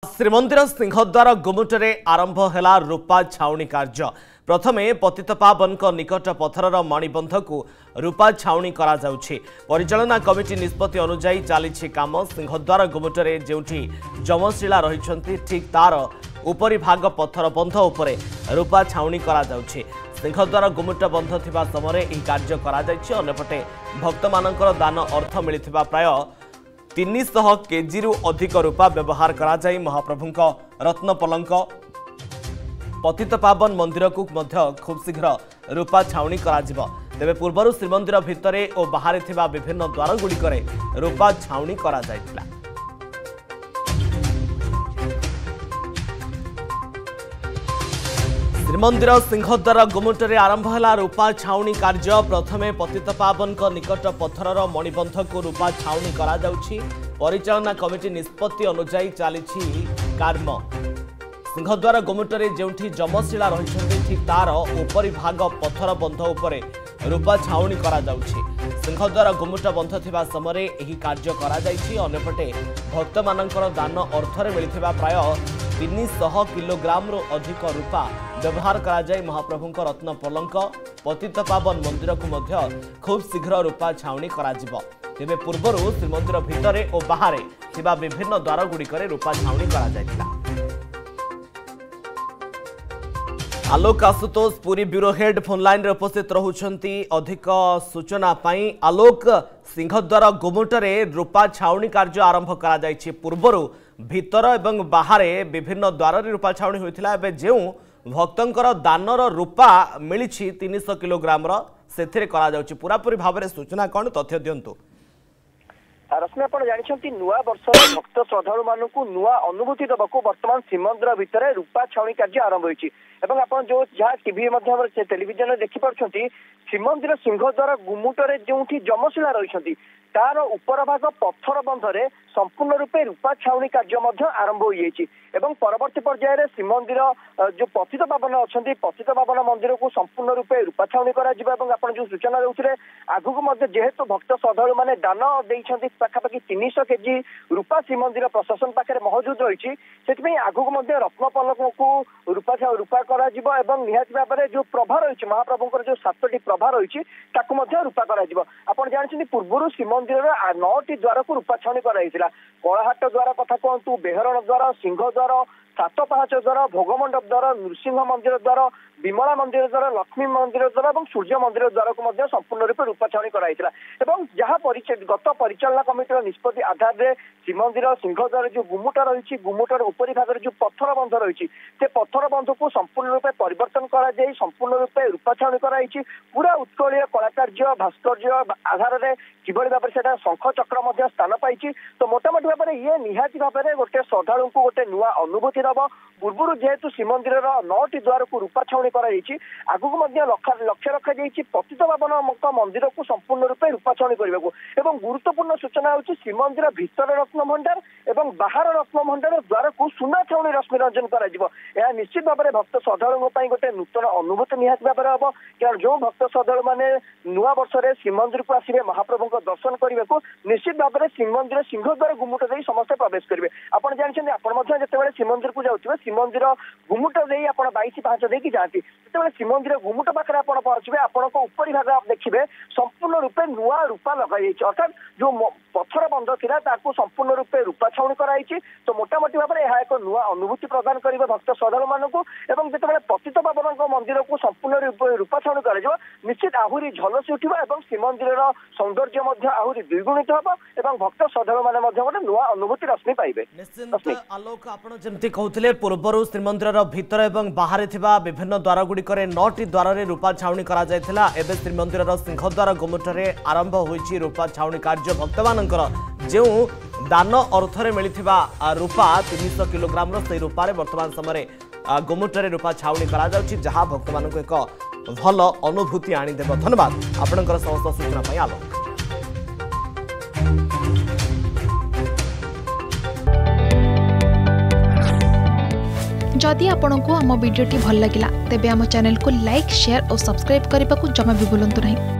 श्रीमंदिर सिंहद्वार गुमुटे आरंभ है रूपा छाउणी कार्य। प्रथमे पतितपावन निकट पथरर मणिबंध को रूपा छाउणी परिचालना कमिटी निष्पत्ति अनुजाई चली काम। सिंहद्वार गुमुटे जोठी जमशिला रही ठीक तार उपरी भाग पथर बंध उपरे रूपा छाउणी सिंहद्वार गुमुट बंध थिबा समय यह कार्य करपटे भक्त मानकर दान अर्थ मिलता प्राय 300 केजी अधिक रूपा व्यवहार कराई महाप्रभु रत्न पलंक पतितपावन मंदिर को खूब शीघ्र रूपा छाउणी तेबे पूर्वर श्रीमंदिर भितरे और बाहर थिबा विभिन्न द्वार गुड़िकरे रूपा छाउणी करा जायतिला। श्रीमंदिर सिंहद्वार गुमुटे आरंभ है रूपा छाउणी कार्य। प्रथमे पतितपावन निकट पथरर मणिबंध को रूपा छाउणी परिचालना कमिटी निष्पत्ति अनुजाई चली काम। सिंहद्वार गुमुटे जोठी जमशिला रही ठीक तार उपरी भाग पथर बंध उपरे रूपा छाउणी सिंहद्वार गुमुट बंध थिबा समय यह कार्य करपटे भक्त मानकर दान अर्थरे मिलता प्राय 300 किलोग्राम अधिक रूपा व्यवहार कराई महाप्रभु रत्न पलंक पतितपावन मंदिर को खूब शीघ्र रूपा छाउणी तेबे पूर्वर श्रीमंदिर भितरे और बाहर थिबा विभिन्न द्वार गुड़िकरे रूपा छाउणी करा। Alok Ashutosh Puri bureau head phone line रे उपस्थित रहउछंती अधिक सूचना पाई। आलोक, सिंहद्वार गुमुटे रूपा छाउणी कार्य आरंभ करा जायछि। पूर्वर भीतर एवं बाहर विभिन्न द्वार रूपा छाउणी होइथिला। एबे जेउ भक्तंकर दानर रूपा मिली 300 किलोग्राम से करा जाउछि पूरा पूरी भाव में सूचना कौन तथ्य दिंतु। रश्मि आप जानते नुआ वर्ष भक्त श्रद्धालु मानक नुआ अनुभूति देवाक बर्तमान श्रीमंदिर भितर रूपा छाउणी कार्य आरंभ होती आप जो जहाँ टीवी टेलीविजन देखिपुं श्रीमंदिर सिंहद्वार गुमुटे जो जमशिला रही तार उपर भाग पत्थर बंधरे संपूर्ण रूपे रूपा छाउणी कार्य आरंभ हो परवर्ती पर्यायर श्रीमंदिर जो पतितपावन अच्छा पतितपावन मंदिर को संपूर्ण रूपे रूपा छाउणी जो सूचना देते आगक जेहेतु भक्त श्रद्धालु मैंने दान देती पाखापाखि 300 केजी रूपा श्रीमंदिर प्रशासन पाखे मौजूद रही से आगक रत्न पलक को रूपा करा निहाती भाव में जो प्रभा रही महाप्रभुଙ୍କର जो 7टी प्रभा रही रूपा कर जानते पूर्व श्रीमंदिर 9टी द्वार को रूपा छाउणी कराइला। कलाहाट द्वार कथा कहतु बेहरण द्वार सिंह द्वार सात पाहाच द्वार भोगमंडप द्वार नृसिंह मंदिर द्वार विमला मंदिर द्वारा लक्ष्मी मंदिर द्वारा और सूर्य मंदिर द्वारा को संपूर्ण रूप रूपा छाउणी कराइला। जहाँ गत परिचालना कमिटी निष्पत्ति आधार में श्रीमंदिर सिंहद्वार जो गुमुटा रही गुमुटर उपरी भाग जो पत्थर बंध रही से पत्थर बंध को संपूर्ण रूपे परिवर्तन कर संपूर्ण रूपे रूपा छाउणी कराई पूरा उत्कलीय कलाकार्य भास्कर्य आधार में किभली भाव में शंख चक्र स्थान पाई। तो मोटामोटी भाव में ये निहाती भाव में गोटे श्रद्धालु को गोटे नुआ अनुभूति दब। पूर्व जेहेतु श्रीमंदिर 9टी द्वार को रूपा छाउणी आगक लक्ष्य रखा पतितपावन मंदिर को संपूर्ण रूपे रूपा छाउणी करने को गुरुत्वपूर्ण सूचना होची श्रीमंदिर भितर रत्न भंडार एवं बाहर रत्न भंडार द्वार को सुना छाउणी रश्मि रंजन कर निश्चित भाव में भक्त श्रद्धालु गोटे नूतन अनुभूति निहाती भाव में हम कारण जो भक्त श्रद्धालु मैंने नुआ वर्ष में श्रीमंदिर को आसवे महाप्रभु दर्शन करने को निश्चित भाव में श्रीमंदिर सिंहद्वार गुमुटे समस्त प्रवेश करेंगे। आप जानते आपते श्रीमंदिर को जाऊे श्रीमंदिर गुमुट आप 22 पांच देकी जाती जो श्रीमंदिर गुमुट पाखे आप पहुंचे आपण उपरी भाग आप देखिए संपूर्ण रूपे नुआ रूपा लगाई अर्थात जो पत्थर बंध था संपूर्ण रूपे रूपा छाउणी कराई। तो मोटामोटी भाव में यह एक नुआ अनुभूति प्रदान कर भक्त श्रद्धालु मानक जो पतितपावन मंदिर को संपूर्ण रूपा छाउणी कर निश्चित आहरी झलसी उठा और श्रीमंदिर सौंदर्य आहरी द्विगुणित हम भक्त श्रद्धालु मैंने गोटे नुआ अनुभूति रश्मि पाइबे। आलोक आपड़ जमी कहते पूर्वर श्रीमंदिर भितर और बाहर विभिन्न द्वार गुड़िकर 9टी द्वार रूपा छाउणी करा जायथिला। एबे श्रीमंदिर सिंहद्वार गुमुटे आरंभ होईछि रूपा छाउणी कार्य। भक्त मानकर जो दान अर्थरे मिलिथिबा रूपा 300 किलोग्राम से रूपा वर्तमान समय गुमुटे रूपा छाउणी करा जाउछि जहां भक्त मानक एक भल अनुभूति आनीदेव। धन्यवाद आपणकर समस्त सूचना पाई आलोक। जदि आपंक आम भिडी भल लगा तेब आम चैनल को लाइक शेयर और सब्सक्राइब करने को जमा भी भूलु नहीं।